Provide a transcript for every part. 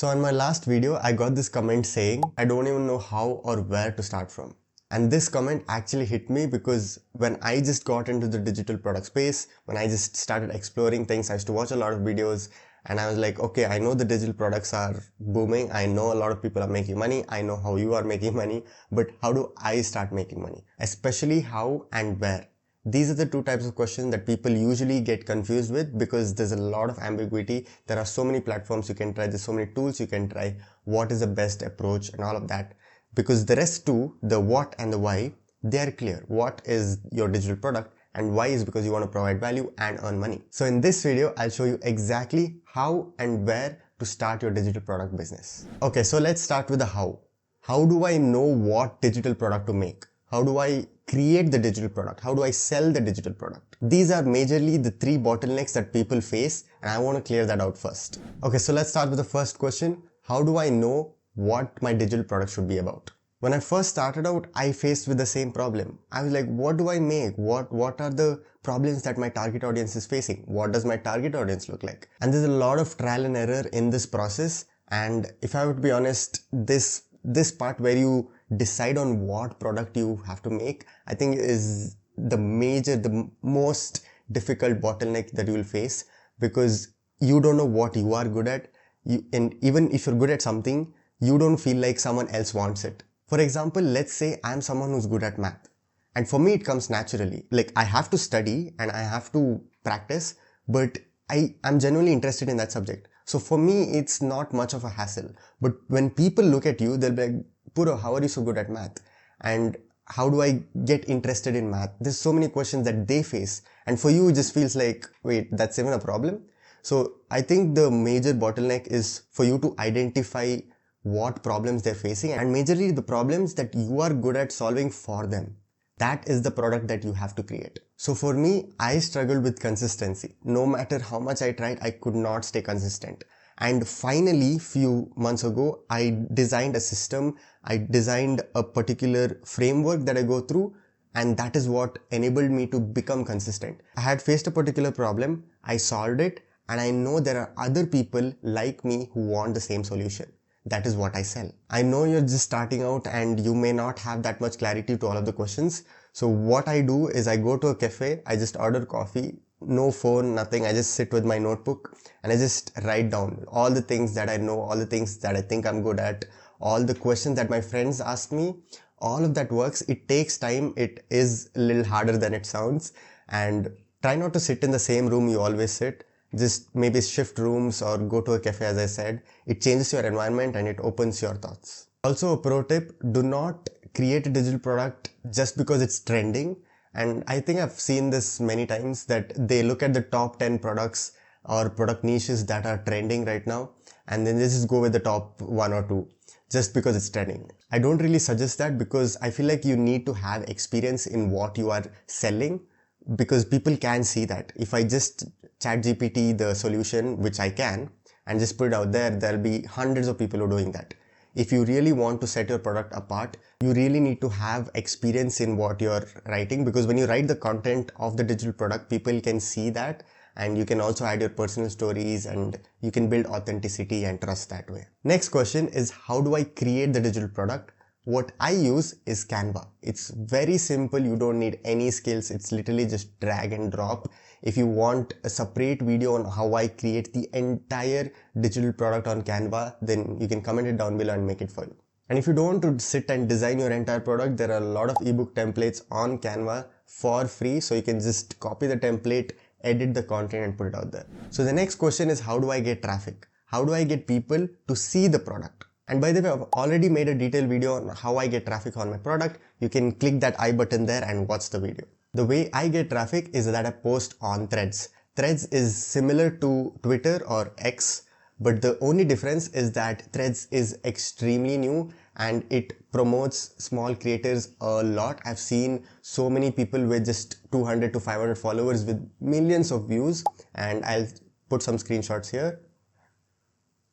So on my last video, I got this comment saying, I don't even know how or where to start from. And this comment actually hit me because when I just got into the digital product space, when I just started exploring things, I used to watch a lot of videos and I was like, okay, I know the digital products are booming. I know a lot of people are making money. I know how you are making money, but how do I start making money? Especially how and where. These are the two types of questions that people usually get confused with because there's a lot of ambiguity. There are so many platforms you can try, there's so many tools you can try, what is the best approach and all of that. Because the rest too, the what and the why, they are clear. What is your digital product and why is because you want to provide value and earn money. So in this video, I'll show you exactly how and where to start your digital product business. Okay, so let's start with the how. How do I know what digital product to make? How do I create the digital product? How do I sell the digital product? These are majorly the three bottlenecks that people face and I want to clear that out first. Okay, so let's start with the first question. How do I know what my digital product should be about? When I first started out, I faced with the same problem. I was like, what do I make? What are the problems that my target audience is facing? What does my target audience look like? And there's a lot of trial and error in this process. And if I were to be honest, this part where you decide on what product you have to make, I think is the most difficult bottleneck that you will face because you don't know what you are good at. And even if you're good at something, you don't feel like someone else wants it. For example, let's say I'm someone who's good at math. And for me, it comes naturally. Like I have to study and I have to practice, but I'm genuinely interested in that subject. So for me, it's not much of a hassle. But when people look at you, they'll be like, Puro, how are you so good at math? And how do I get interested in math? There's so many questions that they face. And for you, it just feels like, wait, that's even a problem? So I think the major bottleneck is for you to identify what problems they're facing and majorly the problems that you are good at solving for them. That is the product that you have to create. So for me, I struggled with consistency. No matter how much I tried, I could not stay consistent. And finally, few months ago, I designed a system. I designed a particular framework that I go through, and that is what enabled me to become consistent. I had faced a particular problem, I solved it, and I know there are other people like me who want the same solution. That is what I sell. I know you're just starting out and you may not have that much clarity to all of the questions. So what I do is I go to a cafe, I just order coffee, no phone, nothing. I just sit with my notebook and I just write down all the things that I know, all the things that I think I'm good at, all the questions that my friends ask me. All of that works. It takes time. It is a little harder than it sounds. And try not to sit in the same room you always sit. Just maybe shift rooms or go to a cafe, as I said. It changes your environment and it opens your thoughts. Also a pro tip, do not create a digital product just because it's trending. And I think I've seen this many times that they look at the top 10 products or product niches that are trending right now and then they just go with the top one or two just because it's trending. I don't really suggest that because I feel like you need to have experience in what you are selling because people can see that. If I just ChatGPT the solution, which I can, and just put it out there, there'll be hundreds of people who are doing that. If you really want to set your product apart, you really need to have experience in what you're writing because when you write the content of the digital product, people can see that and you can also add your personal stories and you can build authenticity and trust that way. Next question is how do I create the digital product? What I use is Canva. It's very simple. You don't need any skills. It's literally just drag and drop. If you want a separate video on how I create the entire digital product on Canva, then you can comment it down below and make it for you. And if you don't want to sit and design your entire product, there are a lot of ebook templates on Canva for free. So you can just copy the template, edit the content and put it out there. So the next question is how do I get traffic? How do I get people to see the product? And by the way, I've already made a detailed video on how I get traffic on my product. You can click that I button there and watch the video. The way I get traffic is that I post on Threads. Threads is similar to Twitter or X, but the only difference is that Threads is extremely new and it promotes small creators a lot. I've seen so many people with just 200 to 500 followers with millions of views, and I'll put some screenshots here.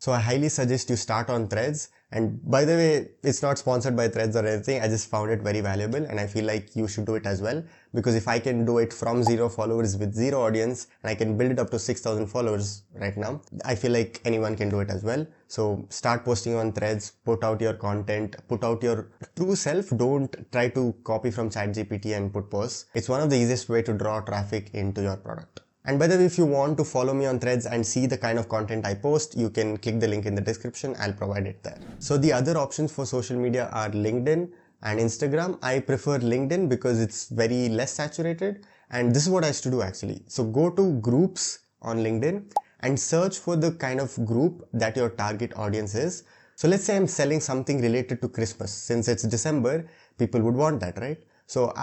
So I highly suggest you start on Threads And by the way, it's not sponsored by Threads or anything. I just found it very valuable and I feel like you should do it as well, because if I can do it from 0 followers with 0 audience and I can build it up to 6,000 followers right now, I feel like anyone can do it as well. So start posting on Threads, put out your content, put out your true self. Don't try to copy from ChatGPT and put posts. It's one of the easiest way to draw traffic into your product. And by the way, if you want to follow me on Threads and see the kind of content I post, you can click the link in the description. I'll provide it there. So the other options for social media are LinkedIn and Instagram. I prefer LinkedIn because it's very less saturated, and this is what I used to do actually. So go to groups on LinkedIn and search for the kind of group that your target audience is. So let's say I'm selling something related to Christmas. Since it's December, people would want that, right? So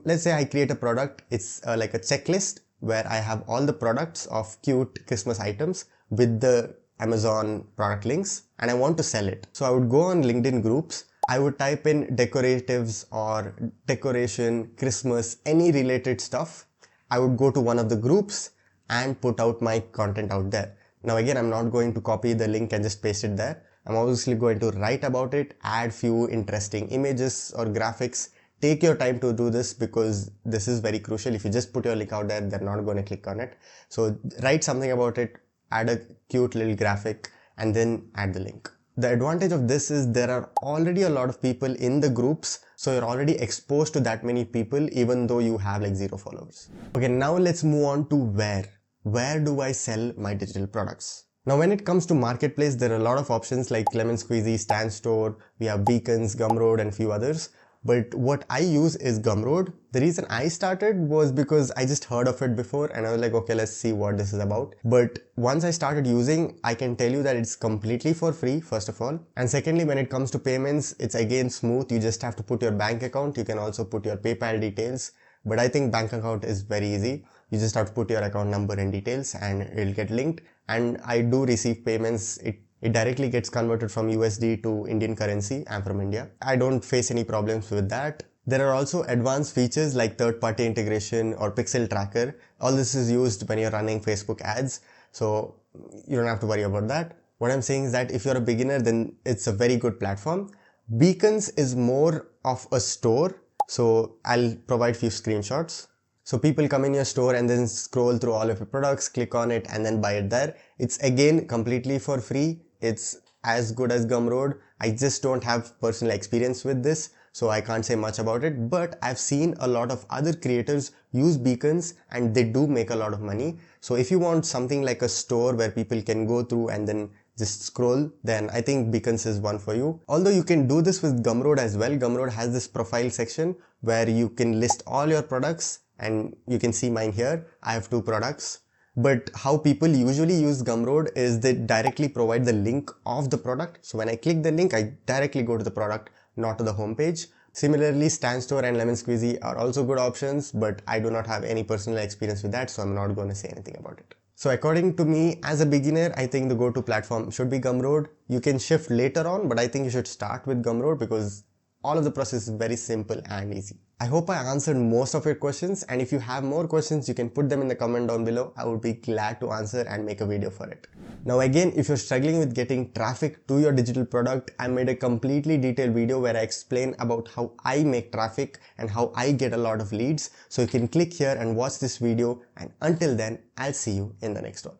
let's say I create a product. It's like a checklist where I have all the products of cute Christmas items with the Amazon product links, and I want to sell it. So I would go on LinkedIn groups. I would type in decoratives or decoration, Christmas, any related stuff. I would go to one of the groups and put out my content out there. Now again, I'm not going to copy the link and just paste it there. I'm obviously going to write about it, add few interesting images or graphics. Take your time to do this because this is very crucial. If you just put your link out there, they're not going to click on it. So write something about it, add a cute little graphic, and then add the link. The advantage of this is there are already a lot of people in the groups, so you're already exposed to that many people even though you have like 0 followers. Okay, now let's move on to where. Where do I sell my digital products? Now when it comes to marketplace, there are a lot of options like Lemon Squeezy, Stan Store, we have Beacons, Gumroad and few others. But what I use is Gumroad. The reason I started was because I just heard of it before and I was like, okay, let's see what this is about. But once I started using, I can tell you that it's completely for free, first of all. And secondly, when it comes to payments, it's again smooth. You just have to put your bank account. You can also put your PayPal details. But I think bank account is very easy. You just have to put your account number and details and it'll get linked. And I do receive payments. It directly gets converted from USD to Indian currency. I'm from India. I don't face any problems with that. There are also advanced features like third-party integration or pixel tracker. All this is used when you're running Facebook ads. So you don't have to worry about that. What I'm saying is that if you're a beginner, then it's a very good platform. Beacons is more of a store. So I'll provide few screenshots. So people come in your store and then scroll through all of your products, click on it and then buy it there. It's again completely for free. It's as good as Gumroad. I just don't have personal experience with this, so I can't say much about it, but I've seen a lot of other creators use Beacons and they do make a lot of money. So if you want something like a store where people can go through and then just scroll, then I think Beacons is one for you. Although you can do this with Gumroad as well. Gumroad has this profile section where you can list all your products and you can see mine here. I have 2 products. But how people usually use Gumroad is they directly provide the link of the product. So when I click the link, I directly go to the product, not to the home page. Similarly, Stan Store and Lemon Squeezy are also good options, but I do not have any personal experience with that, so I'm not going to say anything about it. So according to me, as a beginner, I think the go-to platform should be Gumroad. You can shift later on, but I think you should start with Gumroad because all of the process is very simple and easy. I hope I answered most of your questions, and if you have more questions, you can put them in the comment down below. I would be glad to answer and make a video for it. Now again, if you're struggling with getting traffic to your digital product, I made a completely detailed video where I explain about how I make traffic and how I get a lot of leads. So you can click here and watch this video, and until then, I'll see you in the next one.